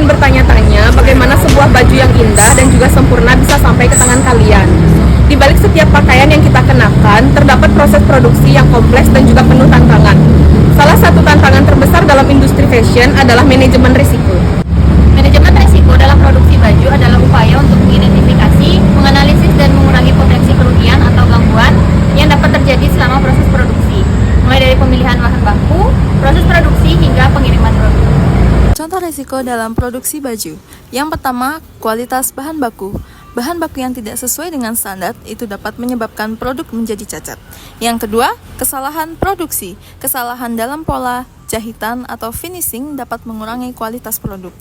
mungkin bertanya-tanya bagaimana sebuah baju yang indah dan juga sempurna bisa sampai ke tangan kalian. Di balik setiap pakaian yang kita kenakan, terdapat proses produksi yang kompleks dan juga penuh tantangan. Salah satu tantangan terbesar dalam industri fashion adalah manajemen risiko. Manajemen risiko dalam produksi baju adalah upaya untuk mengidentifikasi, menganalisis, dan mengurangi potensi kerugian atau gangguan yang dapat terjadi selama proses produksi, mulai dari pemilihan bahan baku, proses produksi, hingga pengiriman produk. Contoh risiko dalam produksi baju. Yang pertama, kualitas bahan baku. Bahan baku yang tidak sesuai dengan standar itu dapat menyebabkan produk menjadi cacat. Yang kedua, kesalahan produksi. Kesalahan dalam pola, jahitan, atau finishing dapat mengurangi kualitas produk.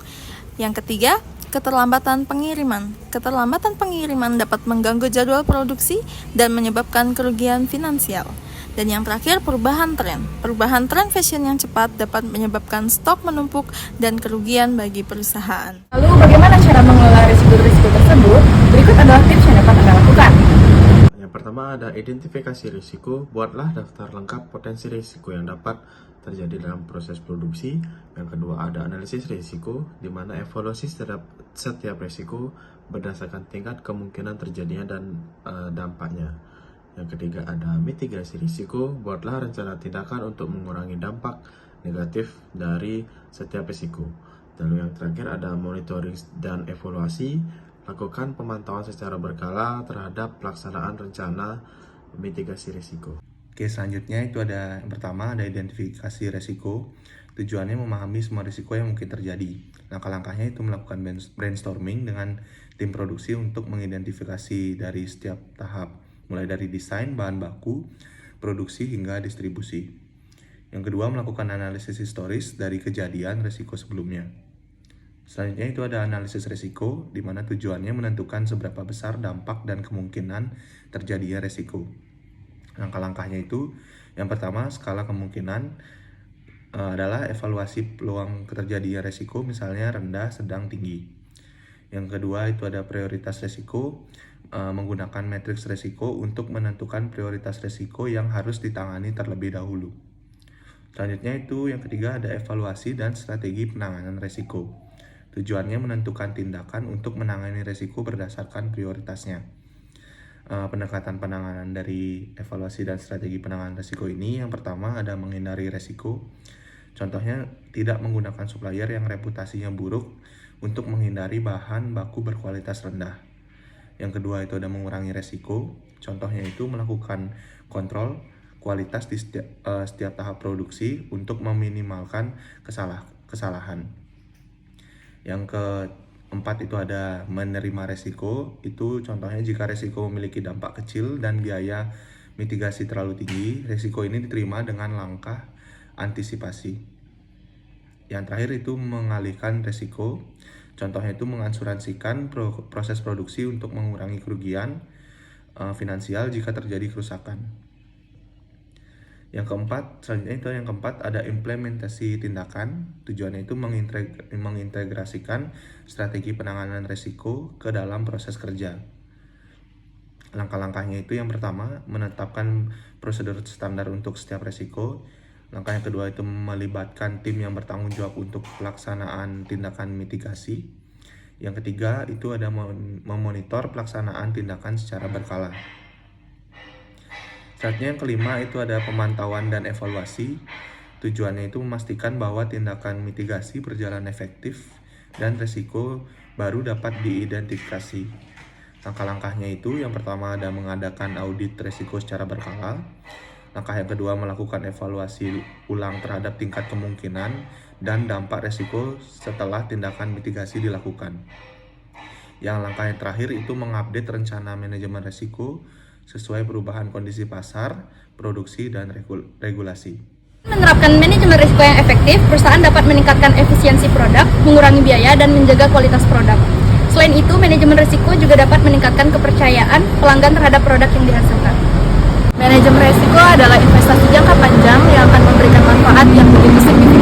Yang ketiga, keterlambatan pengiriman. Keterlambatan pengiriman dapat mengganggu jadwal produksi dan menyebabkan kerugian finansial. Dan yang terakhir, perubahan tren. Perubahan tren fashion yang cepat dapat menyebabkan stok menumpuk dan kerugian bagi perusahaan. Lalu bagaimana cara mengelola risiko-risiko tersebut? Berikut adalah tips yang dapat Anda lakukan. Yang pertama ada identifikasi risiko. Buatlah daftar lengkap potensi risiko yang dapat terjadi dalam proses produksi. Yang kedua ada analisis risiko, di mana evaluasi setiap risiko berdasarkan tingkat kemungkinan terjadinya dan dampaknya. Yang ketiga ada mitigasi risiko. Buatlah rencana tindakan untuk mengurangi dampak negatif dari setiap risiko. Lalu yang terakhir ada monitoring dan evaluasi. Lakukan pemantauan secara berkala terhadap pelaksanaan rencana mitigasi risiko. Oke, selanjutnya itu ada yang pertama ada identifikasi risiko. Tujuannya memahami semua risiko yang mungkin terjadi. Langkah-langkahnya itu melakukan brainstorming dengan tim produksi untuk mengidentifikasi dari setiap tahap, mulai dari desain, bahan baku, produksi, hingga distribusi. Yang kedua, melakukan analisis historis dari kejadian risiko sebelumnya. Selanjutnya itu ada analisis risiko, di mana tujuannya menentukan seberapa besar dampak dan kemungkinan terjadinya risiko. Langkah-langkahnya itu, yang pertama, skala kemungkinan adalah evaluasi peluang terjadinya risiko, misalnya rendah, sedang, tinggi. Yang kedua itu ada prioritas risiko, menggunakan matriks risiko untuk menentukan prioritas risiko yang harus ditangani terlebih dahulu. Selanjutnya itu yang ketiga ada evaluasi dan strategi penanganan risiko. Tujuannya menentukan tindakan untuk menangani risiko berdasarkan prioritasnya. Pendekatan penanganan dari evaluasi dan strategi penanganan risiko ini, yang pertama ada menghindari risiko. Contohnya tidak menggunakan supplier yang reputasinya buruk untuk menghindari bahan baku berkualitas rendah. Yang kedua itu ada mengurangi risiko. Contohnya itu melakukan kontrol kualitas di setiap tahap produksi untuk meminimalkan kesalahan. Yang keempat itu ada menerima risiko. Itu contohnya jika risiko memiliki dampak kecil dan biaya mitigasi terlalu tinggi, risiko ini diterima dengan langkah antisipasi. Yang terakhir itu mengalihkan risiko. Contohnya itu mengasuransikan proses produksi untuk mengurangi kerugian finansial jika terjadi kerusakan. Yang keempat ada implementasi tindakan. Tujuannya itu mengintegrasikan strategi penanganan risiko ke dalam proses kerja. Langkah-langkahnya itu yang pertama menetapkan prosedur standar untuk setiap risiko. Langkah yang kedua itu melibatkan tim yang bertanggung jawab untuk pelaksanaan tindakan mitigasi. Yang ketiga itu ada memonitor pelaksanaan tindakan secara berkala. Selanjutnya yang kelima itu ada pemantauan dan evaluasi. Tujuannya itu memastikan bahwa tindakan mitigasi berjalan efektif dan risiko baru dapat diidentifikasi. Langkah-langkahnya itu yang pertama ada mengadakan audit risiko secara berkala. Langkah yang kedua melakukan evaluasi ulang terhadap tingkat kemungkinan dan dampak risiko setelah tindakan mitigasi dilakukan. Yang langkah yang terakhir itu mengupdate rencana manajemen risiko sesuai perubahan kondisi pasar, produksi, dan regulasi. Menerapkan manajemen risiko yang efektif, perusahaan dapat meningkatkan efisiensi produk, mengurangi biaya, dan menjaga kualitas produk. Selain itu, manajemen risiko juga dapat meningkatkan kepercayaan pelanggan terhadap produk yang dihasilkan. Manajemen risiko adalah investasi jangka panjang yang akan memberikan manfaat yang begitu signifikan